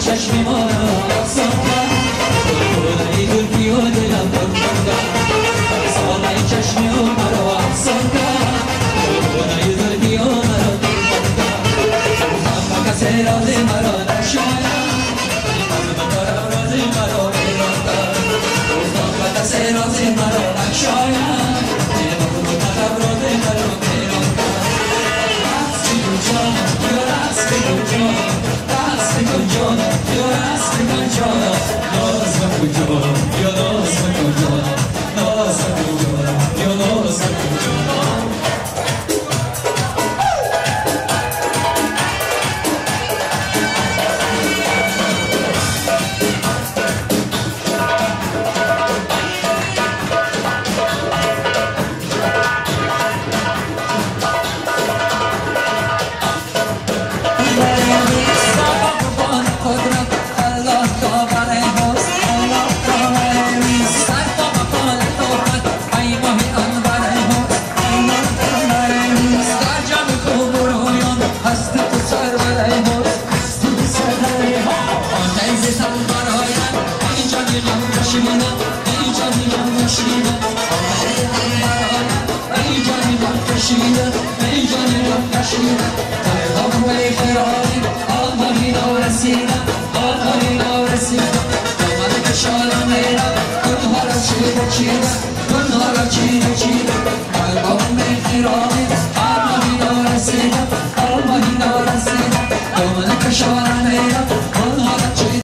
چشمی ما را ساختن خدای دلبی و دلم بردن سالای چشمی مرا ساختن خدای دلبی و مرا بردن گفتم کسی راز مرا نشاید من راز مرا بردن گفتم کسی راز مرا نشاید من راز مرا بردن راستی کجا یا راستی کجا راستی کجا Cheetah